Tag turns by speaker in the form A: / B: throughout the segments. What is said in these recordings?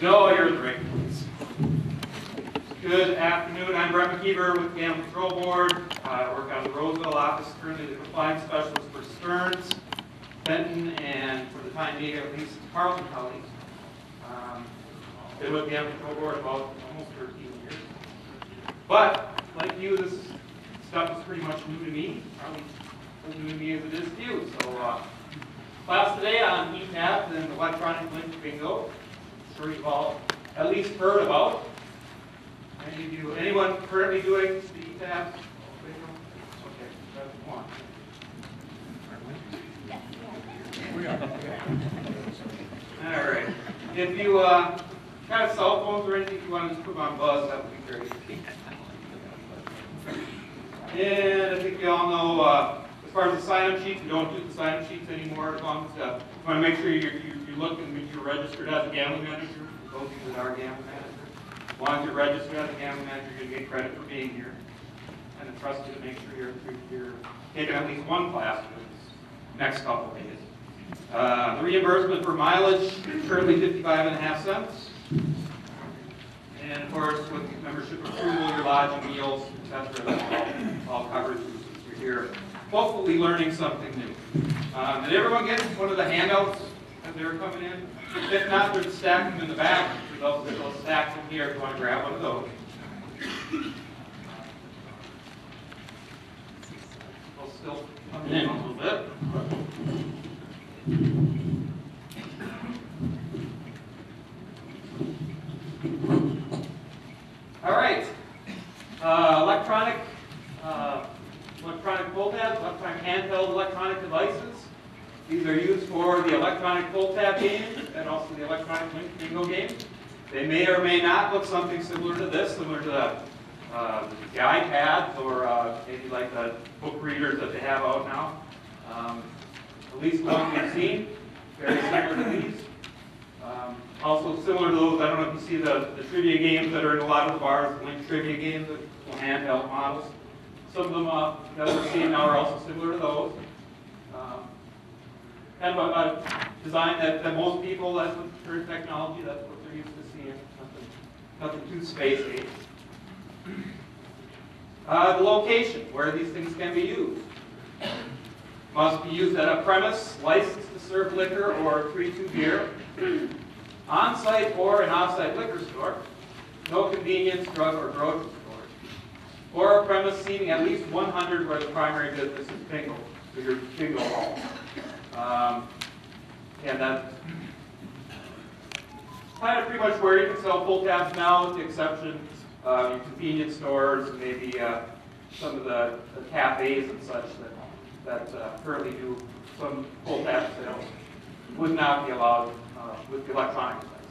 A: No, you're in the right place. Good afternoon. I'm Brett McKeever with the Animal Control Board. I work out of the Roseville office, currently the compliance specialist for Stearns, Benton, and for the time being at least Carleton County. Been with the Animal Control Board about almost 13 years. But, like you, this stuff is pretty much new to me. Probably as new to me as it is to you. So, class today on ETAP and electronic link bingo. I'm sure you've all at least heard about. Anyone currently doing the ETAP bingo? Okay, that's one. All right. If you have cell phones or anything, you want to just put them on buzz, that would be great. And I think you all know, as far as the sign-up sheets, we don't do the sign-up sheets anymore. As long as you want to make sure you look and make sure you're registered as a gambling manager. Those of you that are gambling manager. As long as you're registered as a gambling manager, you're going to get credit for being here. And I trust you to make sure you're taking at least one class for this next couple of days. The reimbursement for mileage is currently 55.5 cents. And of course, with membership approval, your lodging, meals, etc., that's all covered. You're here, hopefully learning something new. Did everyone get one of the handouts as they were coming in? If not, they're stacked them in the back. They'll stack them here if you want to grab one of those. They'll still come in a little bit. All right, electronic pull tabs, electronic handheld electronic devices. These are used for the electronic pull tab game and also the electronic link bingo game. They may or may not look something similar to this, similar to the iPads or maybe like the book readers that they have out now. At least one we've seen, very similar to these. Also similar to those, I don't know if you see the trivia games that are in a lot of the bars, the link trivia games, the handheld models. Some of them that we're seeing now are also similar to those. Kind of a design that most people, that's with current technology, that's what they're used to seeing. Nothing too spacey. The location, where these things can be used. Must be used at a premise licensed to serve liquor or 3-2 beer. On-site or an off-site liquor store, no convenience, drug, or grocery stores, or a premise seating at least 100 where the primary business is bingo, so your bingo hall. And that's kind of pretty much where you can sell pull tabs now, with the exception of your convenience stores, and maybe some of the cafes and such that currently do some pull tab sales would not be allowed with the electronic devices.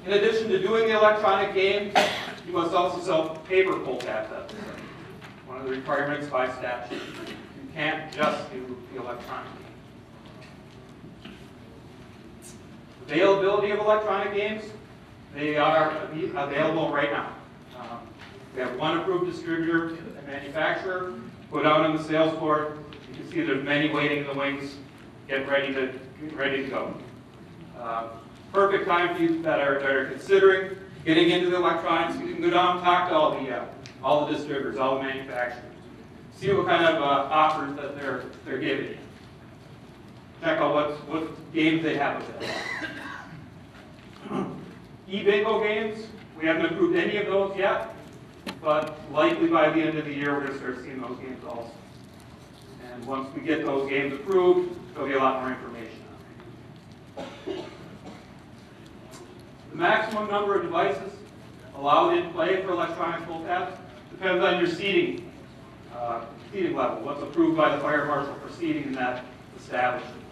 A: In addition to doing the electronic games, you must also sell paper pull tabs at the site. One of the requirements by statute. You can't just do the electronic games. Availability of electronic games, they are available right now. We have one approved distributor and manufacturer. Go down on the sales floor. You can see there's many waiting in the wings. Get ready to go. Perfect time for you that are considering getting into the electronics. You can go down and talk to all the distributors, all the manufacturers. See what kind of offers that they're giving you. Check out what games they have available. E-bingo games, we haven't approved any of those yet, but likely by the end of the year we're going to start seeing those games also. And once we get those games approved, there'll be a lot more information on it. The maximum number of devices allowed in play for electronic pull tabs depends on your seating level, what's approved by the fire marshal for seating in that establishment.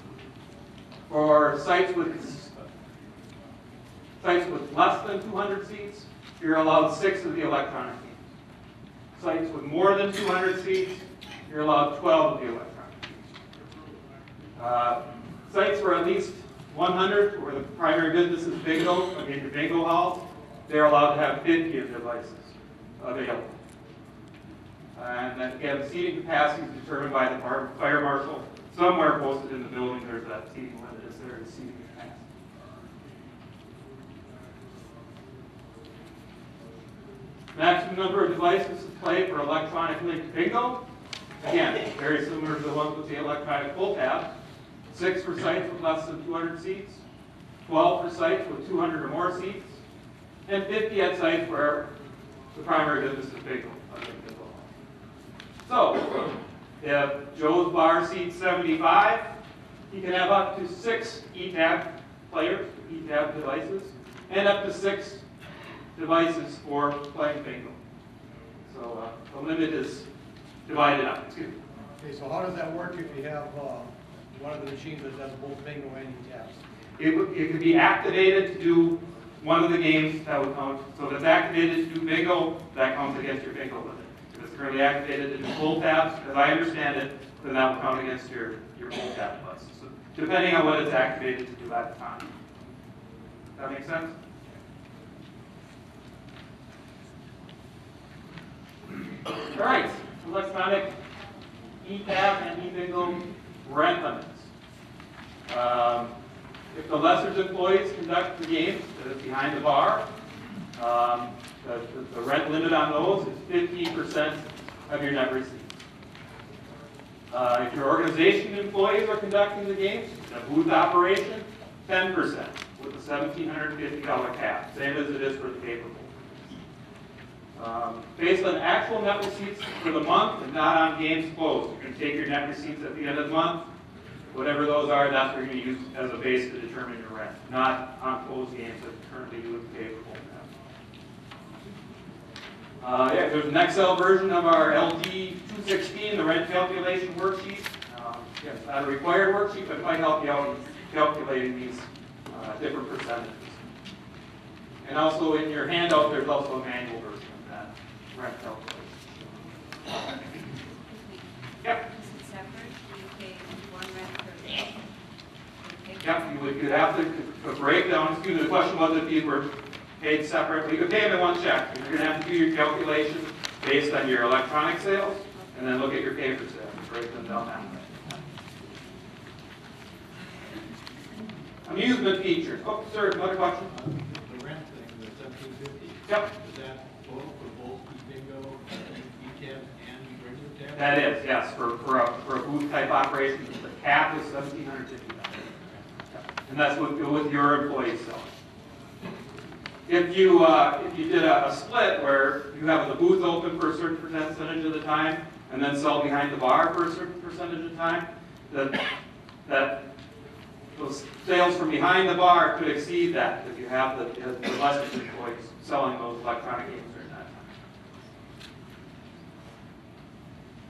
A: For sites with less than 200 seats, you're allowed 6 of the electronic games. Sites with more than 200 seats, you're allowed 12 of the electronic games. Sites for at least 100, where the primary business is bingo, your bingo halls, they're allowed to have 50 of the devices available. And then again, the seating capacity is determined by the fire marshal. Somewhere posted in the building, there's that seating limit. Is there a seating capacity? Maximum number of devices to play for electronic linked bingo. Again, very similar to the ones with the electronic pull tab. 6 for sites with less than 200 seats, 12 for sites with 200 or more seats, and 50 at sites where the primary business is bingo. So, if Joe's bar seats 75, he can have up to 6 ETAB players, ETAB devices, and up to 6 devices for playing bingo. So the limit is divided up. Excuse me.
B: Okay, so how does that work if you have one of the machines that does both bingo and taps?
A: It could be activated to do one of the games that would count. So if it's activated to do bingo, that counts against your bingo limit. If it's currently activated to do pull tabs, as I understand it, then that will count against your pull tab devices. So depending on what it's activated to do at the time. Does that make sense? All right, electronic ETAB and eBingo rent limits. If the lesser's employees conduct the games that is behind the bar, the rent limit on those is 15% of your net receipts. If your organization employees are conducting the games, a booth operation, 10% with a $1,750 cap, same as it is for the paper bowl. Based on actual net receipts for the month and not on games closed. You can take your net receipts at the end of the month, whatever those are, that's what you're going to use as a base to determine your rent, not on closed games that currently do with the paper bowl. Yeah, there's an Excel version of our LD 216, the rent calculation worksheet. Yeah, it's not a required worksheet, but it might help you out in calculating these different percentages. And also in your handout, there's also a manual version of that rent calculation. Yep.
C: Is it separate? Do you pay one rent per day?
A: Yep, you'd have to break down. Excuse me, the question was if these were paid separately. You could pay them in one check. You're going to have to do your calculation based on your electronic sales, and then look at your paper sales and break them down that way. Amusement features. Oh, sir, another question?
B: The rent thing, the $1,750.
A: Yep.
B: Is that total for both bingo, ETAB, and regular tab?
A: That is, yes, for a booth type operation. The cap is $1,750. And that's with your employees selling. If you did a split where you have the booth open for a certain percentage of the time and then sell behind the bar for a certain percentage of the time, that those sales from behind the bar could exceed that if you have the lesser employees selling those electronic games during that time.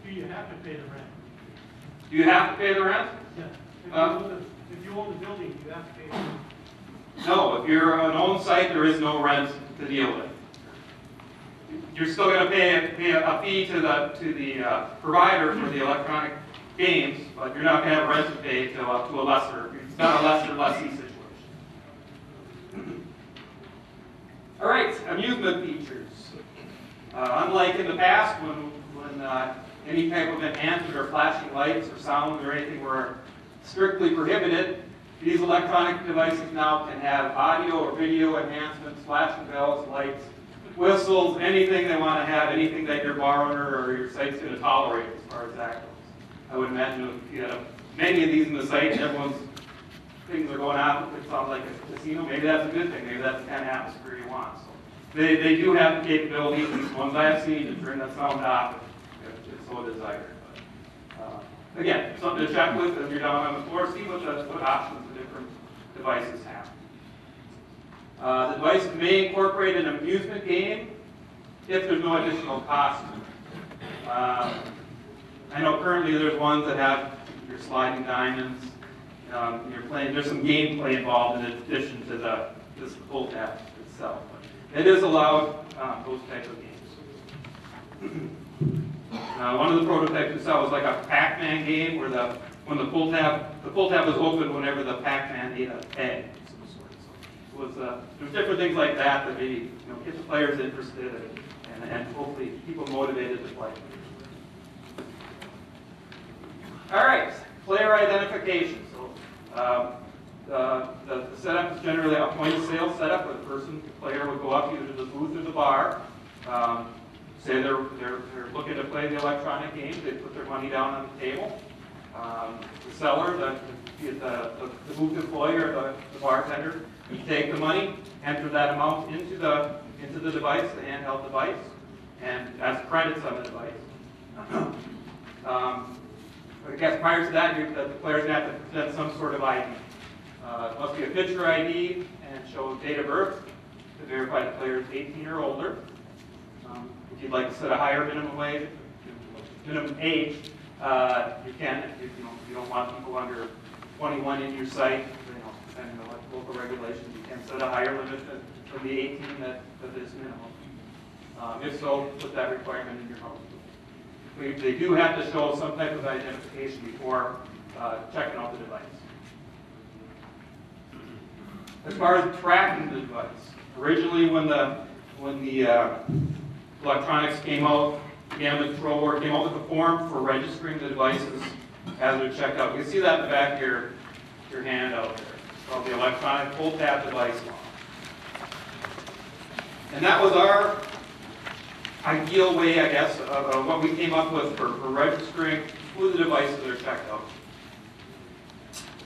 D: Do you have to pay the rent?
A: Do you have to pay the rent?
D: Yeah. If you own the building, you have to pay the rent.
A: No, if you're an owned site, there is no rent to deal with. You're still going to pay a fee to the provider for the electronic games, but you're not going to have rent to pay to a lesser. It's not a lessee situation. All right, amusement features. Unlike in the past, when any type of enhancement or flashing lights or sound or anything were strictly prohibited, these electronic devices now can have audio or video enhancements, flashing bells, lights, whistles, anything they want to have, anything that your bar owner or your site's going to tolerate as far as that goes. I would imagine if you had many of these in the site and everyone's things are going out, it sounds like a casino, maybe that's a good thing. Maybe that's the kind of atmosphere you want. So they do have the capability, these ones I've seen, to turn that sound off if so desired. But, again, something to check with if you're down on the floor, see what options the different devices have. The devices may incorporate an amusement game if there's no additional cost. I know currently there's ones that have your sliding diamonds. You're playing. There's some gameplay involved in addition to this pull tab itself. But it is allowed those types of games. One of the prototypes we saw was like a Pac-Man game where when the pull tab was open whenever the Pac-Man ate a egg of some sort. So there's different things like that that maybe get the players interested and hopefully keep them motivated to play. All right, player identification. So the setup is generally a point of sale setup where the player would go up either to the booth or the bar, Say they're looking to play the electronic games, they put their money down on the table. The seller, the booth employee or the bartender, you take the money, enter that amount into the device, the handheld device, and that's credits on the device. I guess prior to that, the player's going to have to present some sort of ID. It must be a picture ID and show date of birth to verify the player is 18 or older. If you'd like to set a higher minimum age, you can. If you don't want people under 21 in your site, depending on what local regulations, you can set a higher limit than the 18 that is minimum. If so, put that requirement in your house. They do have to show some type of identification before checking out the device. As far as tracking the device, originally when the electronics came out, Gambling Control Board came out with a form for registering the devices as they're checked out. You can see that in the back of your hand out there. It's called the electronic pull tab device law. And that was our ideal way, I guess, of what we came up with for registering who the devices are checked out.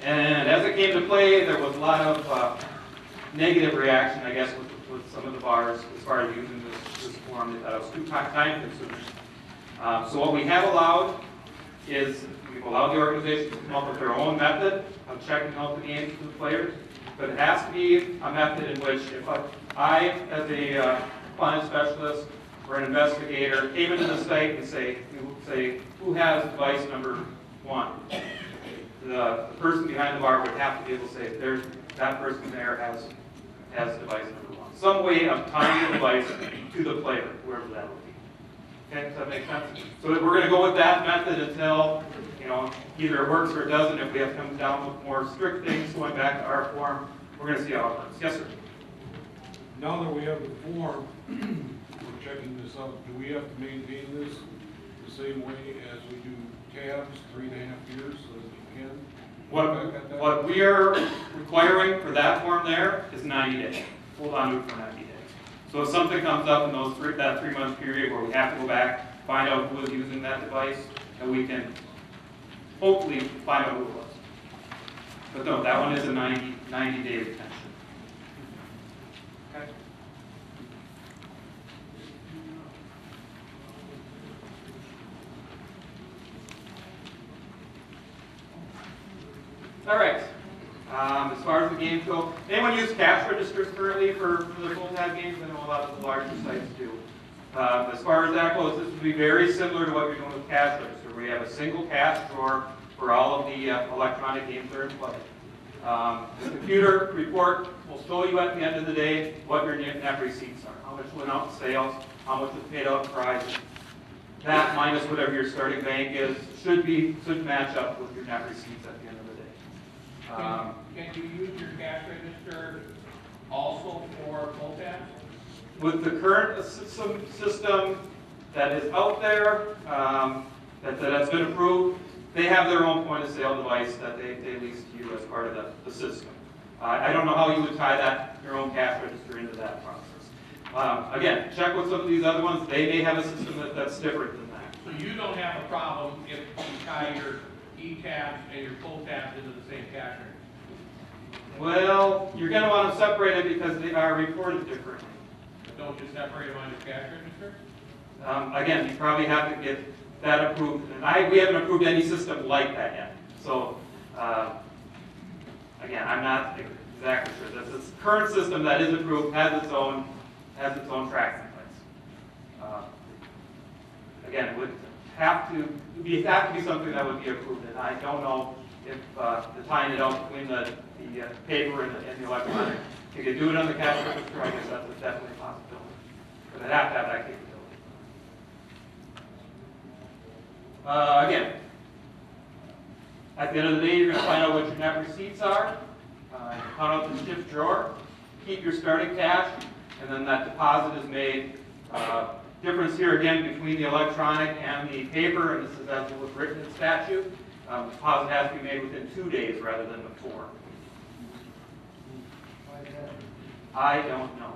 A: And as it came to play, there was a lot of negative reaction, I guess, with some of the bars as far as using this form. They thought it was too time consuming. So what we have allowed is we've allowed the organization to come up with their own method of checking out the games to the players, but it has to be a method in which if I, as a compliance specialist or an investigator, came into the site and say, who has device number 1? The person behind the bar would have to be able to say, that person there has device number 1. Some way of tying the device to the player, whoever that would be. Okay, does that make sense? So we're going to go with that method until, either it works or it doesn't. If we have to come down with more strict things, going back to our form, we're going to see how it works. Yes, sir?
E: Now that we have the form, we're checking this out, do we have to maintain this the same way as we do tabs, 3.5 years, so that we can?
A: What we are requiring for that form there is 90 days. Hold on to it for 90 days. So if something comes up in that 3-month period where we have to go back, find out who was using that device, and we can hopefully find out who it was. But no, that one is a 90-day retention. Okay. All right. As far as the games go, anyone use cash registers currently for the full tab games? I know a lot of the larger sites do. As far as that goes, this would be very similar to what you're doing with cash register. We have a single cash drawer for all of the electronic games that are in play. The computer report will show you at the end of the day what your net receipts are, how much went out in sales, how much was paid out in prizes. That minus whatever your starting bank is should match up with your net receipts at the end of the day.
F: Can you use your cash register also for pull tabs?
A: With the current system that is out there, that's been approved, they have their own point of sale device that they lease to you as part of the system. I don't know how you would tie your own cash register into that process. Again, check with some of these other ones. They may have a system that's different than that.
F: So you don't have a problem if you tie your e-tabs and your pull tabs into the same cash register?
A: Well, you're going to want to separate it because they are reported differently.
F: Don't you separate them on your cash register?
A: Again, you probably have to get that approved. And we haven't approved any system like that yet. So, again, I'm not exactly sure. This current system that is approved has its own tracking place. Again, it would have to be something that would be approved. And I don't know if the tying it out between the paper and the electronic. If you could do it on the cash register, I guess that's definitely a possibility. But I'd have to have that capability. Again, at the end of the day, you're going to find out what your net receipts are. Count out the shift drawer. Keep your starting cash, and then that deposit is made. Difference here again between the electronic and the paper, and this is as it was written in statute. Deposit has to be made within 2 days rather than the 4. I don't know.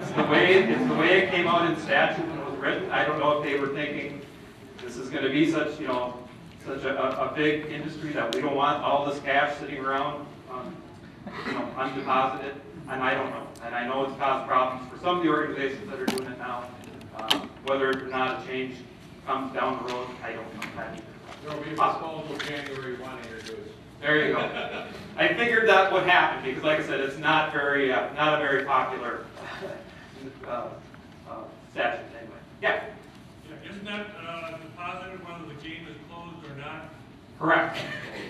A: It's the way it came out in statute when it was written. I don't know if they were thinking this is gonna be such, such a big industry that we don't want all this cash sitting around, undeposited, and I don't know. And I know it's caused problems for some of the organizations that are doing it now. Whether or not a change comes down the road, I don't know that either.
F: There'll be a proposal January 1 introduced.
A: There you go. I figured that would happen because, like I said, it's not a very popular statute anyway. Yeah.
G: Isn't that deposited whether the game is closed or not?
A: Correct.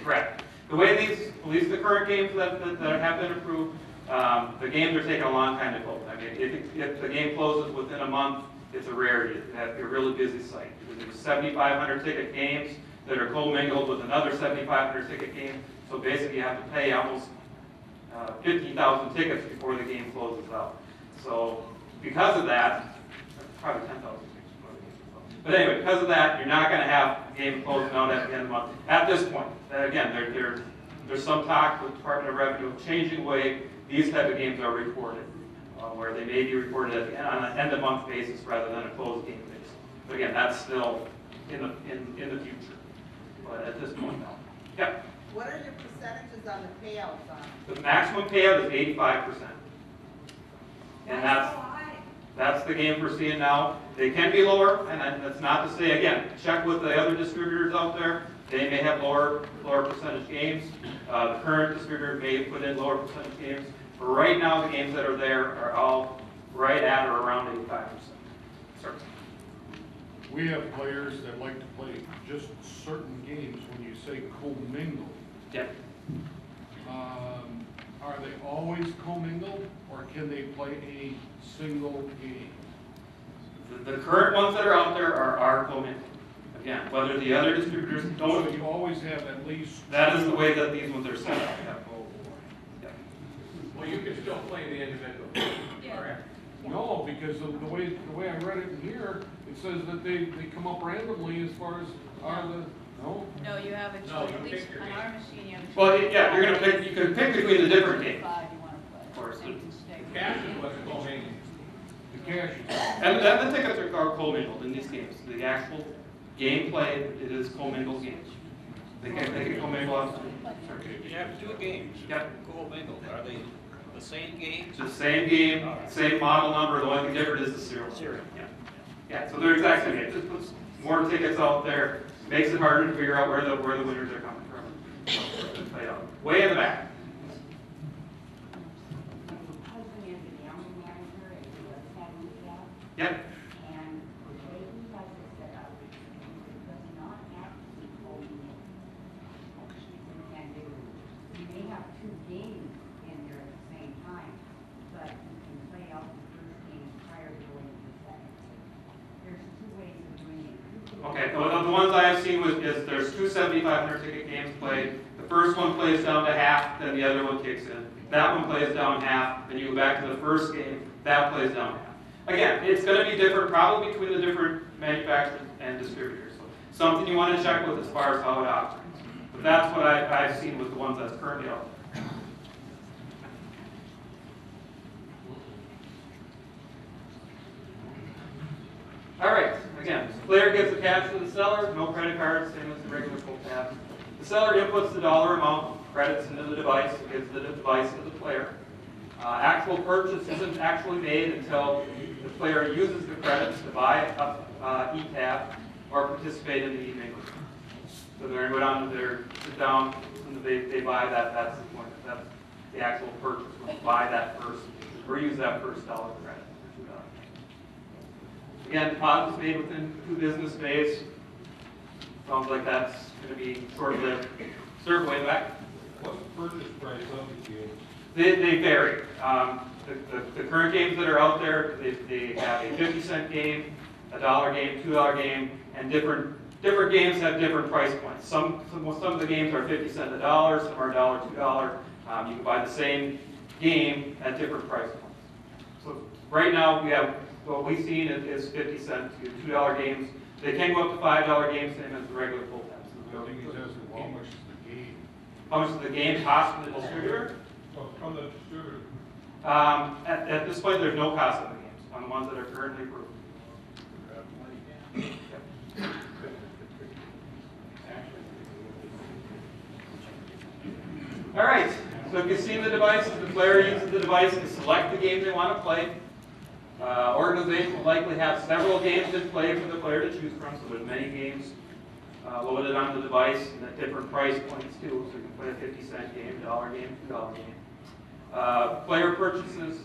A: Correct. The way at least the current games that have been approved, the games are taking a long time to close. I mean, if the game closes within a month, it's a rarity. It has to be a really busy site. There's 7,500 ticket games that are commingled with another 7,500 ticket game. So basically, you have to pay almost 15,000 tickets before the game closes out. So because of that, probably 10,000 tickets. But anyway, because of that, you're not going to have a game closing out at the end of the month. At this point, again, there's some talk with the Department of Revenue of changing the way these type of games are reported, where they may be reported on an end-of-month basis rather than a closed game basis. But again, that's still in the future. But at this point, no. Yeah.
C: What are your percentages on the payouts on?
A: The maximum payout is 85%. And
C: Why
A: that's the game we're seeing now. They can be lower, and that's not to say, again, check with the other distributors out there. They may have lower percentage games. The current distributor may put in lower percentage games. But right now, the games that are there are all right at or around 85%. Sir.
E: We have players that like to play just certain games. When you say commingled,
A: Yep.
E: are they always commingled, or can they play a single game?
A: The current ones that are out there are commingled. Again, whether the other distributors
E: So
A: don't,
E: you always have at least.
A: that is the way that these ones are set up. Yep. Yep.
F: Well, you can still play the individual. Correct.
E: No, because of the way I read it in here, it says that they come up randomly as far as no?
C: No, you have a
F: No,
C: choice,
F: you
C: at
F: pick
C: least
F: your
C: on
F: game.
C: our machine, you have a choice.
A: Well, yeah, you can pick between the different games.
C: Five you want to play.
A: Of course.
C: And you can stay with
F: Cash
C: it.
F: is what's going
E: The cash is.
A: And the tickets are commingled in these games. The actual gameplay, it is commingled games. They can commingle up.
H: You have two games.
A: Yep.
H: Co-mingled. Are they the same games?
A: It's the same game, same model number, the only thing different is the serial. Yeah. Yeah, so they're exact same game. Just puts more tickets out there, makes it harder to figure out where the winners are coming from. Play out. Way in the back.
I: Husband is a gambling manager at US Handicap,
A: Yep.
I: and the way he has it set up, it does not have to be co-mingled. And you may have two games in there at the same time, but you can play out the first game prior to going to the second. There's two ways of doing it.
A: Okay, the ones I have seen is there's two 7,500 ticket games played. The first one plays down to half, then the other one kicks in. That one plays down half, then you go back to the first game, that plays down half. Again, it's going to be different probably between the different manufacturers and distributors. So something you want to check with as far as how it operates. But that's what I've seen with the ones that's currently out there. All right, again, the player gives the cash to the seller, no credit cards, same as the regular full tab. The seller inputs the dollar amount, credits into the device, gives the device to the player. Actual purchase isn't actually made until the player uses the credits to buy a e-tab or participate in the e-mingling. So they're going to go down to their sit down, and they buy that. That's the point. That's the actual purchase. When you buy that first, or use that first dollar credit. Again, deposits made within 2 business days. Sounds like that's going to be short-lived. Sir, way back.
E: What's the purchase price of the game?
A: They vary. The current games that are out there, they have a 50-cent game, a $1 game, $2 game, and different games have different price points. Some of the games are 50 cents a dollar, some are $1, $2. You can buy the same game at different price points. So right now we have what we've seen is 50 cent to $2 games. They can go up to $5 games, same as the regular full tabs.
E: I think he's asking, how much is the game?
A: How much does the game cost to the distributor?
E: From the distributor.
A: At this point, there's no cost on the games, on the ones that are currently approved. All right, so if you've seen the device, the player uses the device to select the game they want to play. Organization will likely have several games in play for the player to choose from, so there's many games loaded on the device and at different price points too, so you can play a 50-cent game, $1 game, $2 game. Player purchases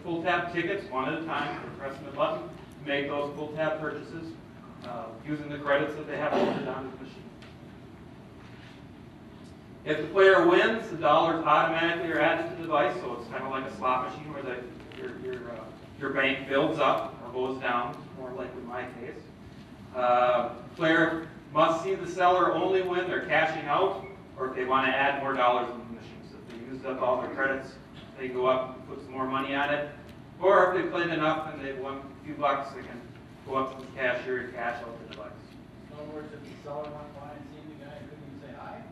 A: full tab tickets one at a time, for pressing the button to make those full tab purchases using the credits that they have loaded on the machine. If the player wins, the dollars automatically are added to the device, so it's kind of like a slot machine where your bank builds up or goes down, more like in my case. Player must see the seller only when they're cashing out or if they want to add more dollars in the machine. So if they used up all their credits, they go up and put some more money on it. Or if they played enough and they've won a few bucks, they can go up to the cashier and cash out the device.
B: In other words, if the seller went by and seen the guy, couldn't you say hi?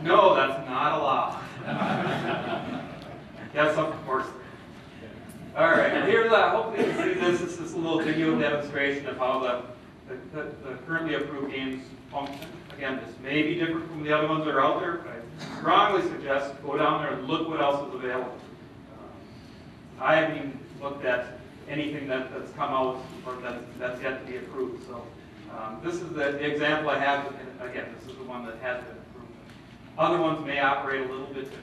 A: No, that's not allowed. Yes, of course. All right, and here's hopefully you can see this. This is a little video demonstration of how the currently approved games function. Again, this may be different from the other ones that are out there, but I strongly suggest go down there and look what else is available. I haven't even looked at anything that's come out or that's yet to be approved. So this is the example I have, and again, this is the one that has been approved. Other ones may operate a little bit differently.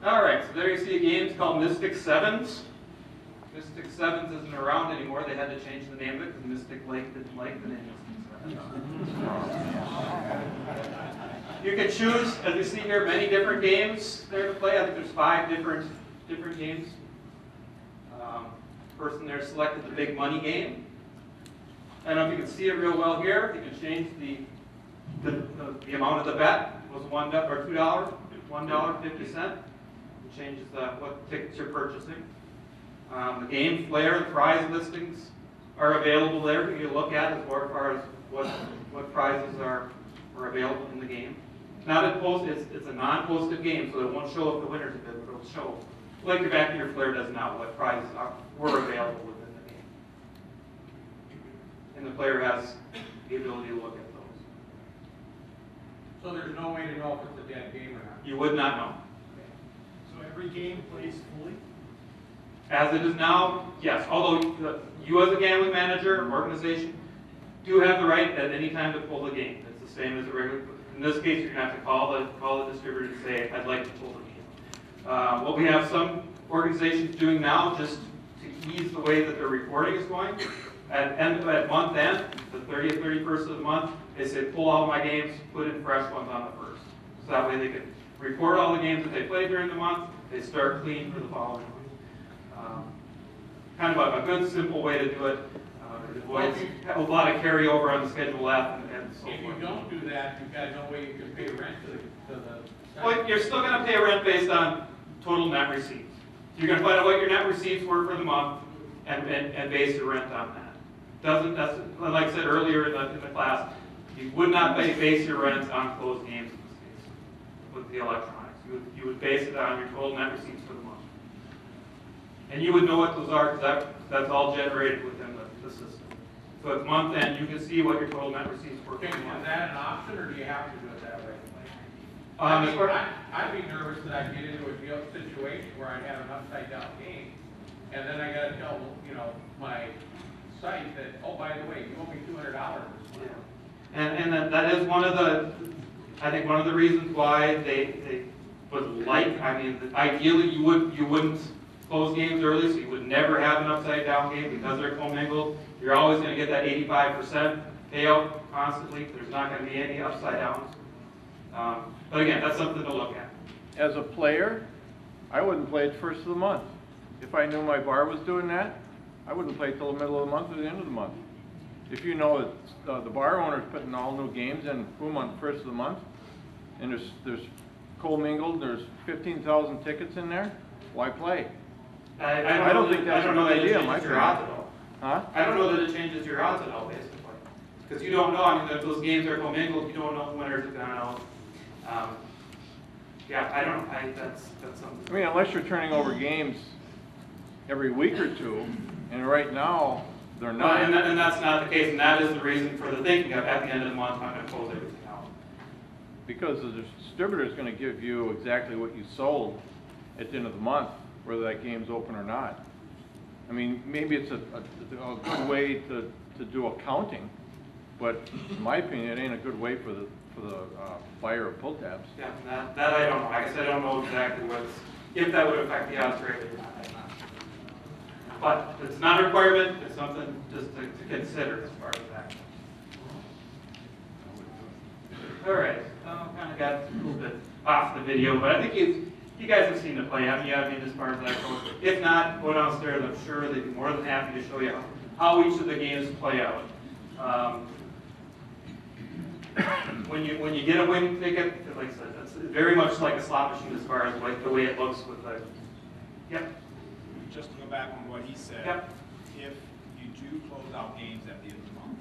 A: All right, so there you see a game. It's called Mystic Sevens. Mystic Sevens isn't around anymore. They had to change the name of it because Mystic Lake didn't like the name Mystic Sevens. You can choose, as you see here, many different games there to play. I think there's 5 different games. Person there selected the big money game. I don't know if you can see it real well here. You can change the amount of the bet. It was $1 or $2, $1.50. It changes what tickets you're purchasing. The game flair, the prize listings are available there for you to look at as far as what prizes are available in the game. It's a non-posted game, so it won't show if the winner's a bid, but it'll show, like your back of your flair does now, what prizes were available within the game. And the player has the ability to look at those.
F: So there's no way to know if it's a dead game or not?
A: You would not know.
D: So every game plays fully?
A: As it is now, yes, although you as a gambling manager or organization do have the right at any time to pull the game. It's the same as a regular. In this case, you're going to have to call the distributor and say, I'd like to pull the game. What we have some organizations doing now, just to ease the way that their reporting is going, at month end, the 30th, 31st of the month, they say, pull all my games, put in fresh ones on the 1st. So that way they can report all the games that they played during the month, they start clean for the following month. Kind of a good, simple way to do it. It avoids a lot of carryover on the Schedule F and so forth.
F: If you don't do that, you've got no way you can pay rent to the
A: Well, you're still going to pay rent based on total net receipts. So you're going to find out what your net receipts were for the month and base your rent on that. That's like I said earlier in the class, you would not base your rent on closed games in this case with the electronics. You would base it on your total net receipts for the month. And you would know what those are because that's all generated within the system. So at month end, you can see what your total net receipts were.
F: Okay, is that an option, or do you have to do it that way? I'd be nervous that I'd get into a situation where I'd have an upside down game, and then I gotta tell, my site that, oh, by the way, you owe me $200.
A: Yeah. And that is one of the reasons why they would like, ideally you wouldn't close games early, so you would never have an upside down game because they're commingled. You're always going to get that 85% payout constantly. There's not going to be any upside downs. But again, that's something to look at.
J: As a player, I wouldn't play it first of the month. If I knew my bar was doing that, I wouldn't play till the middle of the month or the end of the month. If you know that the bar owner's putting all new games in, boom, on the first of the month, and there's commingled, there's 15,000 tickets in there, why play? I don't think that's a good idea, my
A: your odds at all.
J: Huh?
A: I don't know that it changes your odds at all, basically. Because you don't know, I mean, if those games are commingled, you don't know the winners are gonna know. Yeah, I don't, that's something.
J: I mean, unless you're turning over games every week or two, and right now, they're
A: No,
J: not.
A: and that's not the case, and that is the reason for the thinking of at the end of the month, I'm gonna close everything out.
J: Because the distributor is gonna give you exactly what you sold at the end of the month, whether that game's open or not. I mean, maybe it's a good way to do accounting, but in my opinion, it ain't a good way for the buyer of pull tabs.
A: Yeah, that I don't know, I guess I don't know exactly if that would affect the odds greatly or not, I'm not sure. But it's not a requirement, it's something just to consider as far as that. All right, kind of got a little bit off the video, but I think you guys have seen the play, haven't you? I mean, as far as that goes. If not, go downstairs, I'm sure they'd be more than happy to show you how each of the games play out. When you get a winning ticket, like I said, it's very much like a slot machine as far as like the way it looks with the, yep.
K: Just to go back on what he said.
A: Yep.
K: If you do close out games at the end of the month,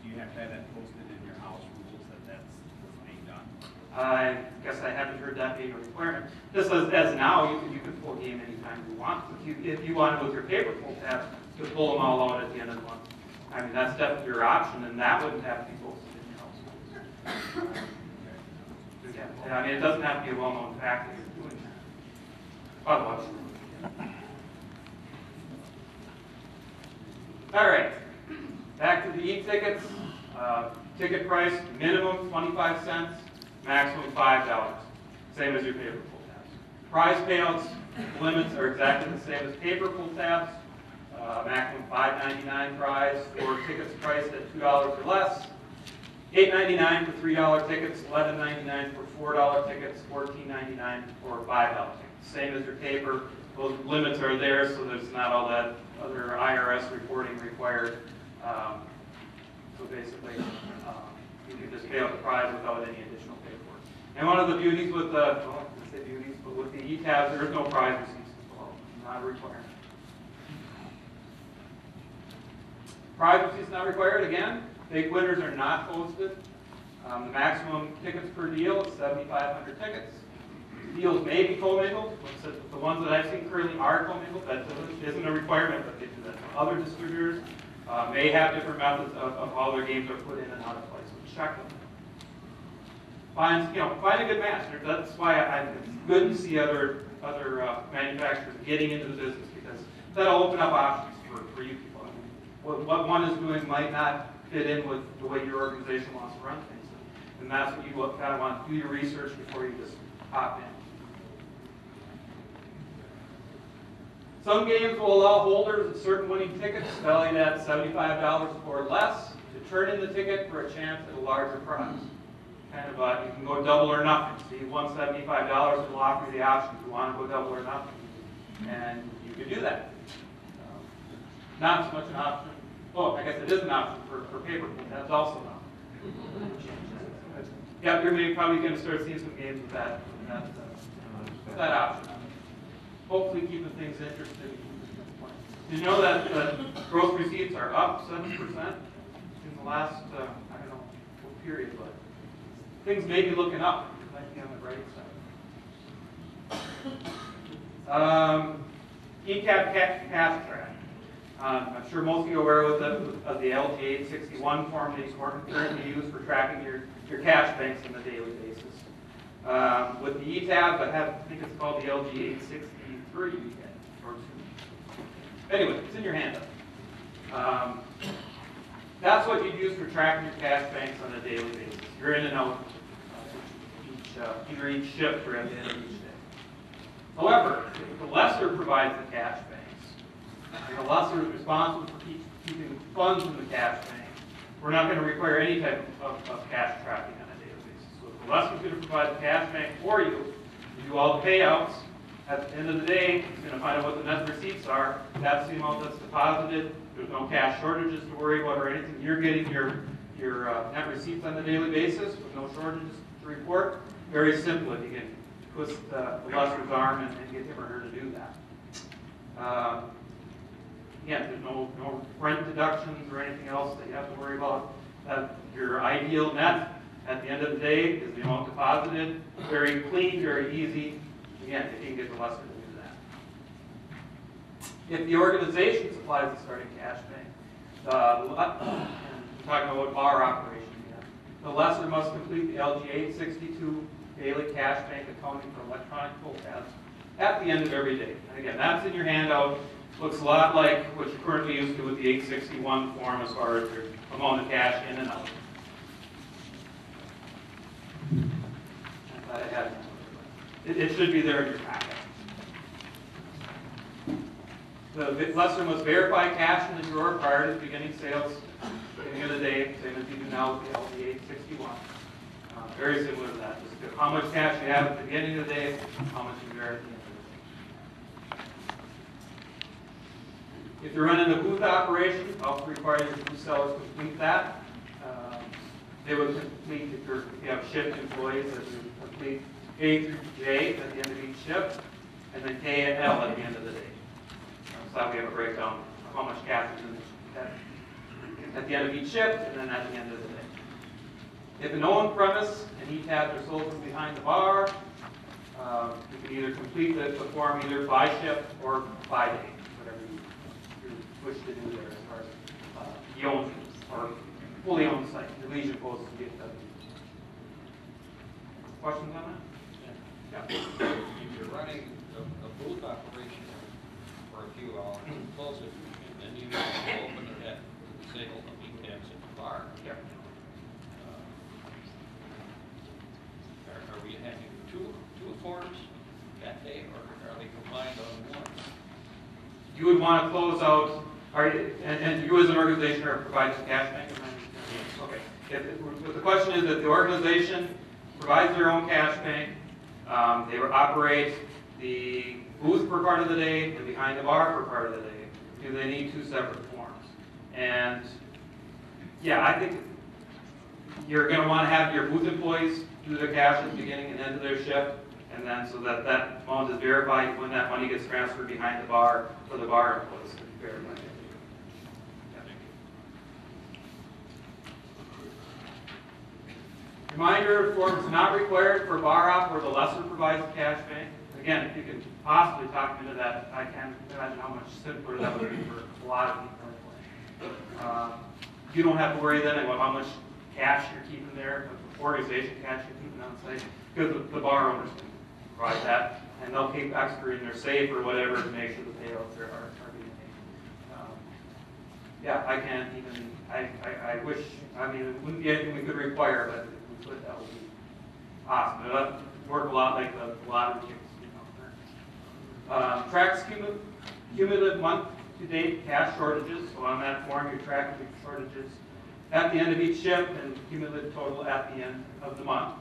K: do you have to have that posted in your house rules that that's what's being done?
A: I guess I haven't heard that being a requirement. Just as now, you can pull a game anytime you want. If you want with your paper pull tab to pull them all out at the end of the month. I mean, that's definitely your option, and that wouldn't have to be posted in your house. Yeah, I mean, it doesn't have to be a well-known fact that you're doing that. Otherwise. All right, back to the e-tickets. Ticket price, minimum 25 cents, maximum $5. Same as your paper pull tabs. Prize payouts limits are exactly the same as paper pull tabs. Maximum $5.99 prize for tickets priced at $2 or less. $8.99 for $3 tickets, $11.99 for $4 tickets, $14.99 for $5 tickets. Same as your paper. Those limits are there, so there's not all that other IRS reporting required. So basically, you can just pay out the prize without any additional paperwork. And one of the beauties with the, well, I say beauties, but with the e-tabs, there is no prize receipts as well. Not a requirement. Prize receipts not required. Again, big winners are not posted. The maximum tickets per deal is 7,500 tickets. Deals may be commingled. The ones that I've seen currently are commingled. That isn't a requirement, but they do that. Other distributors may have different methods of how their games are put in and out of place. So check them. Find a good match. That's why it's good to see other manufacturers getting into the business, because that'll open up options for you people. I mean, what one is doing might not fit in with the way your organization wants to run things, and that's what you kind of want to do your research before you just hop in. Some games will allow holders of certain winning tickets valued at $75 or less to turn in the ticket for a chance at a larger prize. Kind of, you can go double or nothing. So you won $75, it'll offer you the option if you want to go double or nothing. And you can do that. Not so much an option. Oh, I guess it is an option for paper, but that's also an option. Yeah, you're probably going to start seeing some games with that option. Hopefully keeping things interesting. Did you know that gross receipts are up 7% in the last, I don't know what period, but things may be looking up. It might be on the right side. ECAP cash track. I'm sure most of you are aware of the LG861 form that you currently use for tracking your cash banks on a daily basis. With the e-tab, I think it's called the LG863. Or two. Anyway, it's in your handout. That's what you'd use for tracking your cash banks on a daily basis. You're in and out either each shift or at the end of each day. However, if the lessor provides the cash banks, and the lessor is responsible for keeping funds in the cash bank, we're not going to require any type of cash tracking on a daily basis. So if the lessor is going to provide the cash bank for you, you do all the payouts. At the end of the day, he's going to find out what the net receipts are. That's the amount that's deposited. There's no cash shortages to worry about or anything. You're getting your net receipts on a daily basis with no shortages to report. very simple if you can twist the lesser's arm and get him or her to do that. Again, there's no rent deductions or anything else that you have to worry about. Your ideal net at the end of the day is the amount deposited. Very clean, very easy. Again, if you can get the lesser to do that. If the organization supplies the starting cash bank, and I'm talking about bar operation again, the lesser must complete the LG 862 daily cash bank accounting for electronic pull tabs at the end of every day. And again, that's in your handout. Looks a lot like what you're currently used to with the 861 form as far as your amount of cash in and out. I had it should be there in your packet. The lesser must verify cash in the drawer prior to beginning sales, beginning of the day, same as you do now with the LD 861. Very similar to that. Just how much cash you have at the beginning of the day, how much you bear at the end of the day. If you're running a booth operation, also require your booth sellers to complete that. They would complete, if you have shift employees, that would complete A through J at the end of each shift, and then K and L at the end of the day. So that we have a breakdown of how much cash is in at the end of each shift, and then at the end of the day. If an on-premise and E-tabs are sold from behind the bar, you can either complete the form either by shift or by day, whatever you wish to do there as far as you own or fully owned site, the Legion Post and DFW. Questions on that? Yeah.
H: If you're running a booth operation for a few hours, close it, and then you open it at the sale of E-tabs at the bar.
A: Yep.
H: Are we having two forms that day, or are they combined on one?
A: You would want to close out, and you as an organization are providing a cash bank? Okay. If the question is that the organization provides their own cash bank, they operate the booth for part of the day and behind the bar for part of the day, do they need two separate forms? And yeah, I think you're going to want to have your booth employees do their cash at the beginning and end of their shift, and then so that that amount is verified when that money gets transferred behind the bar for the bar employees to verify. Reminder, form is not required for bar op where the lesser provides the cash bank. Again, if you can possibly talk into that, I can't imagine how much simpler that would be for a lot of people. You don't have to worry then about how much cash you're keeping there, organization cash you're keeping on site, because the bar owners can provide that, and they'll keep extra in their safe or whatever to make sure the payouts are being made. Yeah, I can't even, I wish, I mean, it wouldn't be anything we could require, but if we could, that would be awesome. It would work a lot like the lottery tickets. Tracks cumulative month-to-date cash shortages. So on that form, you track the shortages at the end of each shift and cumulative total at the end of the month.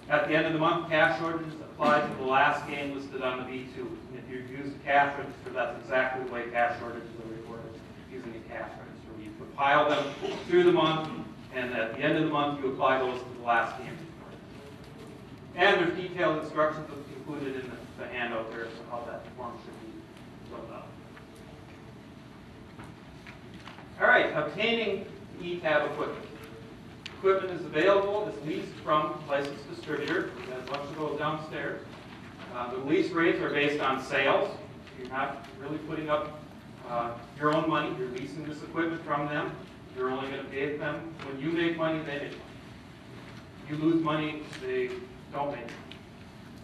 A: At the end of the month, cash shortages apply to the last game listed on the B2. And if you use the cash register, that's exactly the way cash shortages are recorded, using a cash register. You compile them through the month, and at the end of the month, you apply those to the last game. And there's detailed instructions included in the handout there, so how that form should be filled out. All right, obtaining E-tab equipment. Equipment is available, it's leased from licensed distributor. We have a bunch of those downstairs. The lease rates are based on sales. You're not really putting up your own money. You're leasing this equipment from them. You're only going to pay them. When you make money, they make money. You lose money, they don't make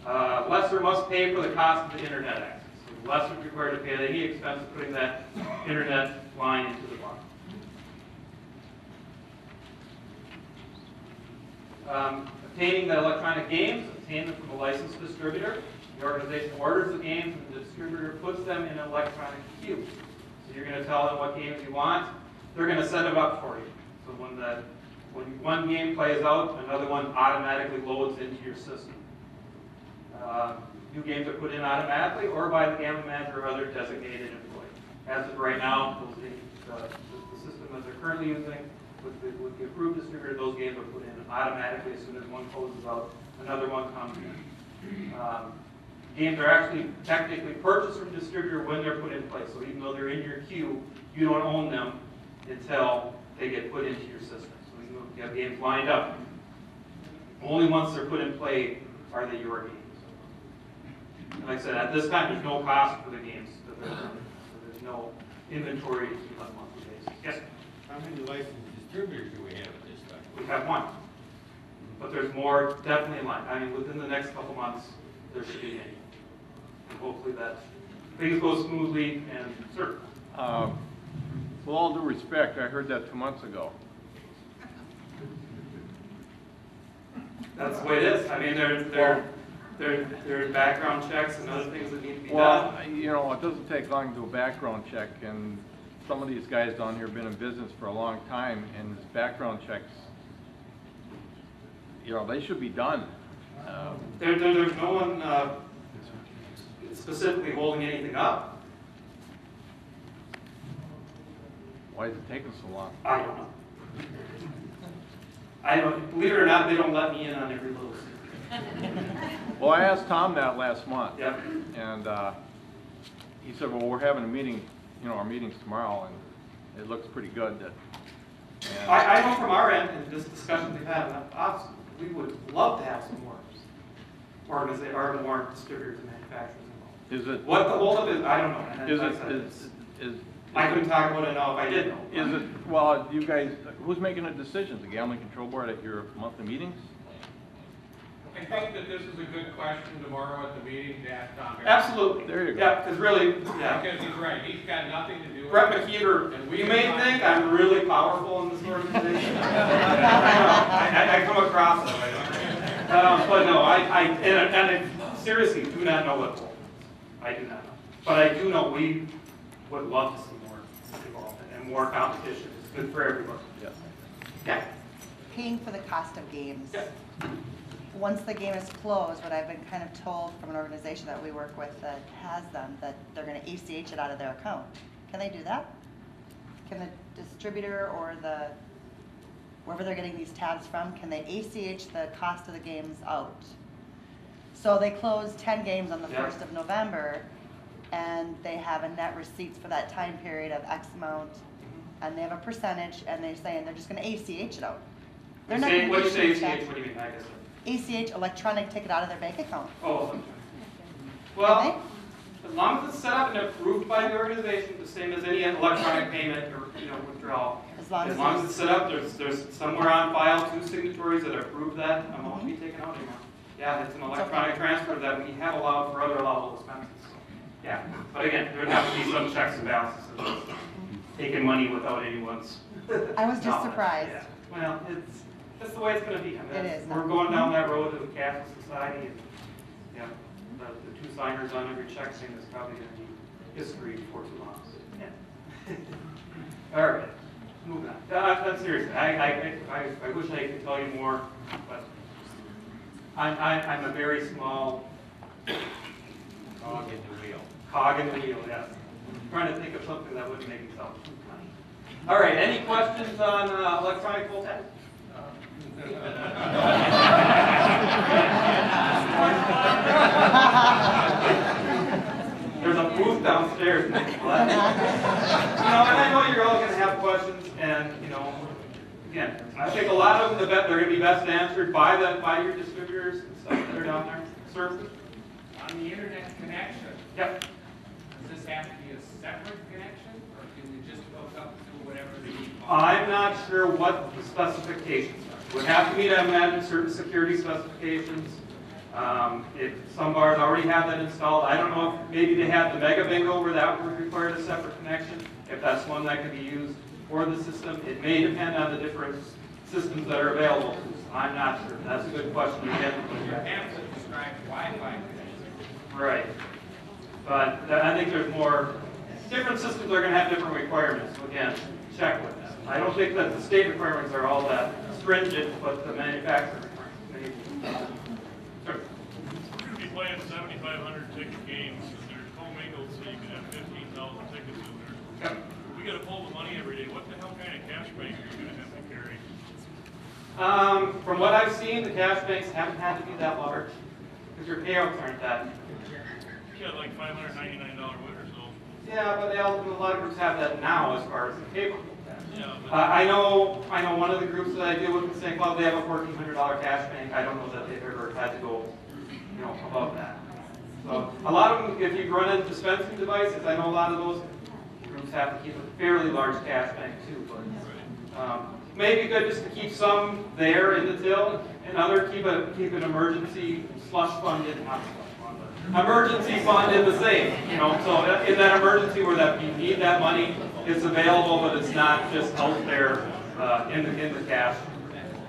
A: money. Lesser must pay for the cost of the internet access. So the lesser is required to pay any expense of putting that internet line into the bar. Obtaining the electronic games, obtain them from a licensed distributor. The organization orders the games and the distributor puts them in an electronic queue. So you're going to tell them what games you want. They're going to set it up for you. So when one game plays out, another one automatically loads into your system. New games are put in automatically or by the gambling manager or other designated employee. As of right now, the system that they're currently using with the approved distributor, those games are put in automatically as soon as one closes out. another one comes in. Games are actually technically purchased from distributor when they're put in place. So even though they're in your queue, you don't own them until they get put into your system. So even though you have games lined up, only once they're put in play are they your games. And like I said, at this time, there's no cost for the games. So there's no inventory to keep on a monthly basis. Yes?
H: How many licensed distributors do we have at this time?
A: We have one. But there's more definitely in line. I mean, within the next couple months, there should be many. And hopefully that things go smoothly and certain.
J: With all due respect, I heard that 2 months ago.
A: That's the way it is. I mean, there are background checks and other things that need to be
J: Well,
A: done.
J: you know, it doesn't take long to do a background check, and some of these guys down here have been in business for a long time, and this background checks, you know, they should be done.
A: There's no one specifically holding anything up.
J: Why is it taking so long?
A: I don't know. I don't, believe it or not, they don't let me in on every little secret.
J: Well, I asked Tom that last month.
A: Yep.
J: And he said, well, we're having a meeting, you know, our meeting's tomorrow, and it looks pretty good. And
A: I know from our end, and this discussion we've had, obviously, we would love to have some more organizations, or more distributors and manufacturers involved.
J: is it,
A: What the holdup is, I don't know. And
J: is
A: like I said,
J: it, is,
A: I couldn't talk about it now if I did know.
J: is it, well, you guys, who's making the decisions? The Gambling Control Board at your monthly meetings?
F: I think that this is a good question tomorrow at the meeting to ask Tom. Barrett.
A: Absolutely.
J: There you go.
A: Yeah, because really, yeah.
F: Because he's right, he's got nothing to do with
A: Brett
F: it.
A: McKeever,
F: And we
A: you
F: can
A: may
F: find-
A: think I'm really powerful in this organization. I come across that way. But no, and I seriously do not know what the goal is. I do not know. But I do know we would love to see more involvement and more competition. It's good for everybody.
J: Yes.
A: Yeah.
C: Paying for the cost of games.
A: Yeah.
C: Once the game is closed, what I've been kind of told from an organization that we work with that has them, that they're gonna ACH it out of their account. Can they do that? Can the distributor or wherever they're getting these tabs from, can they ACH the cost of the games out? So they close 10 games on the
A: Yeah.
C: 1st of November, and they have a net receipts for that time period of X amount, and they have a percentage, and they're saying they're just gonna ACH it out. They're not gonna
A: What do you say,
C: ACH that.
A: ACH? What do you mean? I guess.
C: ACH, electronic ticket out of their bank account.
A: Oh, well, as long as it's set up and approved by the organization, the same as any electronic payment or, withdrawal.
C: As long as
A: it's set up, there's somewhere on file 2 signatories that approve that amount to be taken out anymore. Yeah, it's an electronic transfer that we have allowed for other allowable expenses. So, yeah, but again, there'd have to be some checks and balances of taking money without anyone's.
C: I was just
A: knowledge.
C: surprised.
A: Yeah. Well, that's the way it's going to be. I mean,
C: It is.
A: We're going down that road to the Catholic Society, and yeah, the 2 signers on every check thing is probably going to be history before too long. So, yeah. All right, moving on. That's serious. I wish I could tell you more, but I'm a very small
H: Cog in the wheel.
A: cog in the wheel. Yes. I'm trying to think of something that wouldn't make me sound too funny. All right. Any questions on electronic poll tax? There's a booth downstairs. And I know you're all going to have questions, and again, I think a lot of them, they're going to be best answered by your distributors and stuff that are down there. Sir?
F: On the internet connection,
A: Yep.
F: does this have to be a separate connection, or can you just hook up to whatever the need?
A: I'm not sure what the specifications are. Would have to meet, I imagine, certain security specifications. If some bars already have that installed, I don't know if maybe they have the Mega Bingo where that would require a separate connection. If that's one that could be used for the system, it may depend on the different systems that are available. I'm not sure. That's a good question.
F: Your pamphlet describes Wi-Fi connection.
A: Right. But I think there's more, different systems are going to have different requirements. So again, check with them. I don't think that the state requirements are all that stringent, but the manufacturer requirements. Sure.
G: You're gonna be playing 7,500 ticket games, and they're commingled, so you can have 15,000 tickets in there.
A: Yep.
G: We gotta pull the money every day. What the hell kind of cash bank are you gonna have to carry?
A: From what I've seen, the cash banks haven't had to be that large, because your payouts aren't that.
G: You got like $599 winners, so.
A: Yeah, but a lot of groups have that now as far as the payroll.
G: Yeah, but
A: I know one of the groups that I deal with in St. Cloud, they have a $1,400 cash bank. I don't know that they've ever had to go, above that. So a lot of them, if you run into dispensing devices, I know a lot of those groups have to keep a fairly large cash bank too. But maybe good just to keep some there in the till, and other keep an emergency slush fund in, not slush fund, but emergency fund in the safe. So in that emergency where that you need that money, it's available, but it's not just out there in the cash.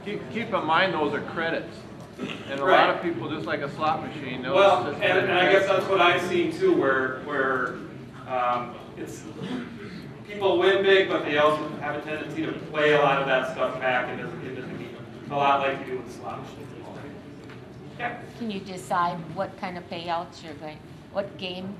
J: Keep in mind, those are credits. And a lot
A: Right.
J: of people, just like a slot machine, they'll
A: Well,
J: just-
A: and I guess that's what I've seen too, where it's people win big, but they also have a tendency to play a lot of that stuff back into the game, a lot like you do with slot machines. Yeah.
L: Can you decide what kind of payouts you're going, what game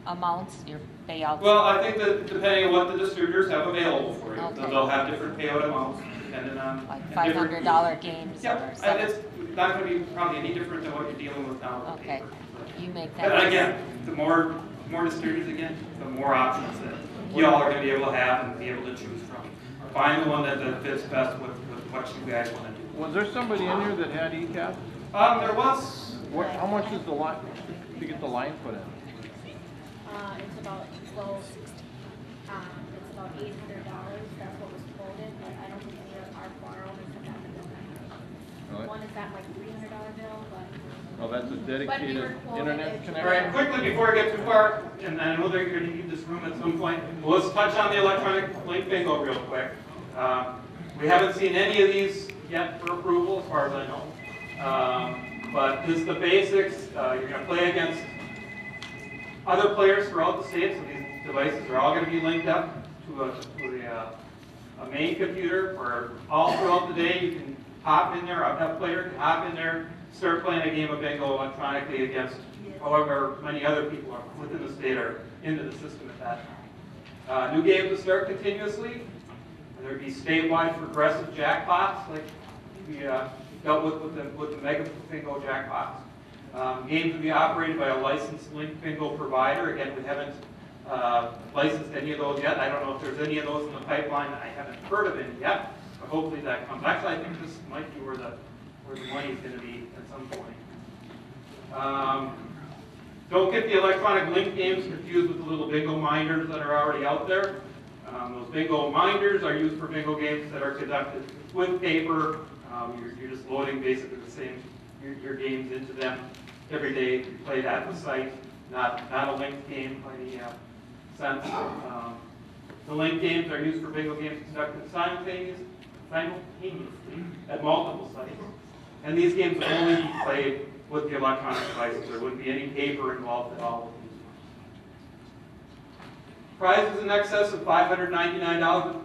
L: amounts your payouts?
A: Well, I think that depending on what the distributors have available for you,
L: Okay.
A: they'll have different payout amounts depending on.
L: Like
A: and different-
L: $500 games or
A: Yep, and
L: something?
A: it's not going to be probably any different than what you're dealing with now with
L: Okay,
A: paper.
L: you make that.
A: And again, the more distributors again, the more options that y'all are going to be able to have and be able to choose from. Find the one that fits best with what you guys want to do.
J: Was there somebody in here that had ECAP?
A: There was.
J: How much is the line, to get the line put in?
M: It's about, it's about $800, that's what was quoted, but I don't think any of our borrowers have gotten it.
J: Really?
M: One is at like $300 bill, but.
J: Oh, that's a dedicated
M: quoted
J: internet
M: it-
A: All right,
J: connection?
A: quickly before I get too far, and I know they're going to need this room at some point, well, let's touch on the electronic link bingo real quick. We haven't seen any of these yet for approval, as far as I know. But this is the basics. You're going to play against other players throughout the state, so these devices are all going to be linked up to a main computer where all throughout the day you can hop in there, a player can hop in there, start playing a game of bingo electronically against however many other people are within the state or into the system at that time. New games will start continuously. There'd be statewide progressive jackpots like we dealt with the Mega Bingo jackpots. Games will be operated by a licensed link bingo provider. Again, we haven't licensed any of those yet. I don't know if there's any of those in the pipeline. I haven't heard of any yet, but hopefully that comes. Actually, I think this might be where the money is going to be at some point. Don't get the electronic link games confused with the little bingo minders that are already out there. Those bingo minders are used for bingo games that are conducted with paper. You're just loading basically the same your games into them every day. You play at the site, not a linked game by any sense. The linked games are used for bingo games conducted simultaneously at multiple sites. And these games will only be played with the electronic devices. There wouldn't be any paper involved at all. Prizes in excess of $599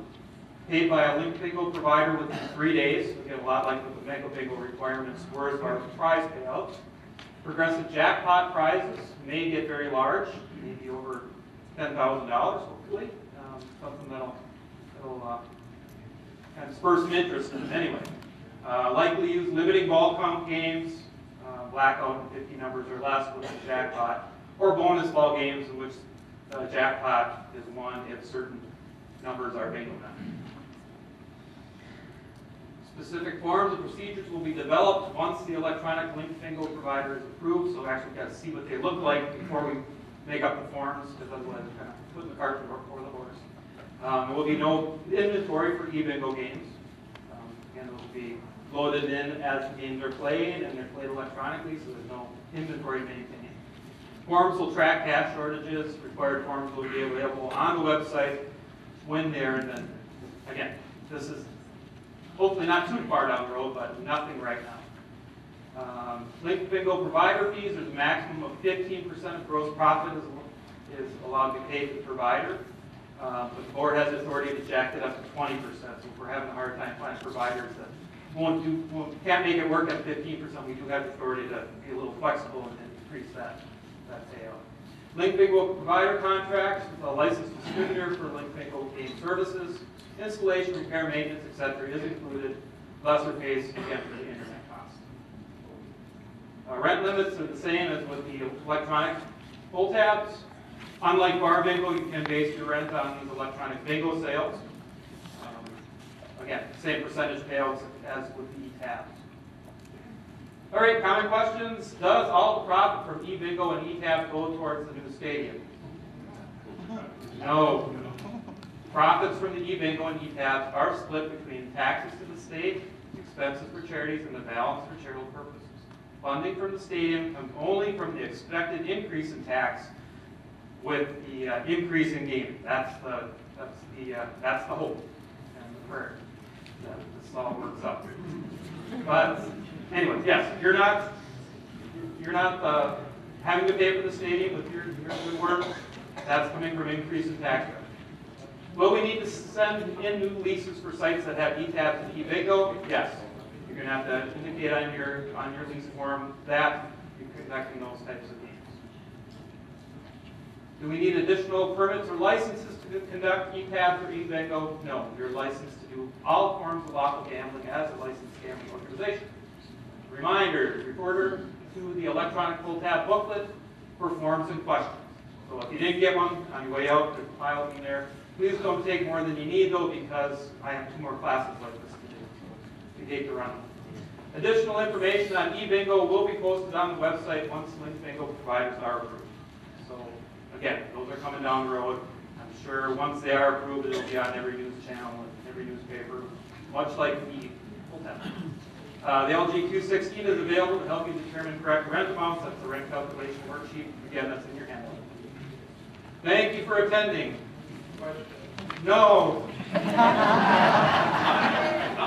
A: paid by a link bingo provider within 3 days. Again, a lot like what the Mega Bingo requirements were as far as prize payouts. Progressive jackpot prizes may get very large, maybe over $10,000, hopefully. Something that'll kind of spur some interest in it anyway. Likely use limiting ball count games, blackout and 50 numbers or less with the jackpot, or bonus ball games in which the jackpot is won if certain numbers are bingo done. Specific forms and procedures will be developed once the electronic link bingo provider is approved, so actually we've got to see what they look like before we make up the forms, because otherwise we're kind of putting the cart before the horse. There will be no inventory for e-bingo games. Again, it will be loaded in as the games are played, and they're played electronically, so there's no inventory to maintain. Forms will track cash shortages. Required forms will be available on the website when they're invented. Again, this is hopefully not too far down the road, but nothing right now. Link bingo provider fees, there's a maximum of 15% of gross profit is allowed to be paid to the provider. But the board has the authority to jack it up to 20%. So if we're having a hard time finding providers that can't make it work at 15%, we do have the authority to be a little flexible and increase that payout. Link bingo provider contracts with a licensed distributor for link bingo game services, installation, repair, maintenance, etc. is included. lesser pays again for the internet cost. Rent limits are the same as with the electronic pull tabs. Unlike bar bingo, you can base your rent on these electronic bingo sales. Again, same percentage payouts as with the tabs. All right, common questions. Does all the profit from e-bingo and e-tab go towards the new stadium? No. Profits from the e-bingo and e-tabs are split between taxes to the state, expenses for charities, and the balance for charitable purposes. Funding from the stadium comes only from the expected increase in tax with the increase in gaming. That's the hope and the prayer that this all works out. But anyway, yes, you're not having to pay for the stadium with your good work. That's coming from increase in tax revenue. Will we need to send in new leases for sites that have e-tabs and e-bingo? Yes. You're going to have to indicate on your lease form that you're conducting those types of games. Do we need additional permits or licenses to conduct e-tabs or e-bingo? No. You're licensed to do all forms of lawful gambling as a licensed gambling organization. Reminder, refer to the electronic pull tab booklet for forms and questions. So if you didn't get one on your way out, there's a pile of them there. Please don't take more than you need though, because I have 2 more classes like this to do. You hate to run them. Additional information on e-bingo will be posted on the website once Link Bingo providers are approved. So again, those are coming down the road. I'm sure once they are approved, it'll be on every news channel and every newspaper, much like the pull tab. The LG Q16 is available to help you determine correct rent amounts. That's the rent calculation worksheet. Again, that's in your handout. Thank you for attending. No.
F: I'm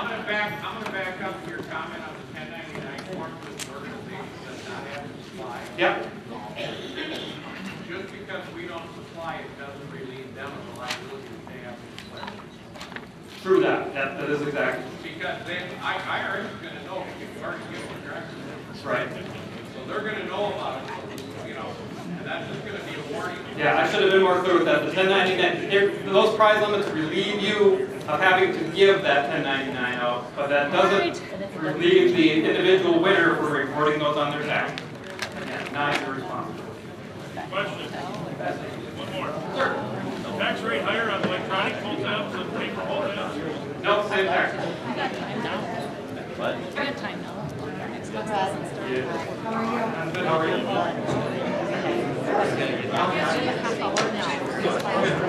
F: gonna back up to your comment on the 1099 form for the organization that does not have to supply.
A: Yep.
F: Just because we don't supply it doesn't relieve them of the liability that they have to supply.
A: True that. That is exactly.
F: Because then IRS is gonna know if you've already given the direction.
A: That's right.
F: So they're gonna know about it, you know, and that's just gonna be a warning.
A: Yeah, I should have been more clear with that. The 1099, those prize limits relieve you of having to give that 1099 out, but that doesn't relieve the individual winner for reporting those on their tax. Again, not your responsibility.
G: Question. One more.
A: Sir.
G: Tax rate higher on electronic pull tabs than paper pull tabs?
A: Nope, same tax.
L: What? I got time now.
C: Brad.
A: How are you?
L: Half hour now.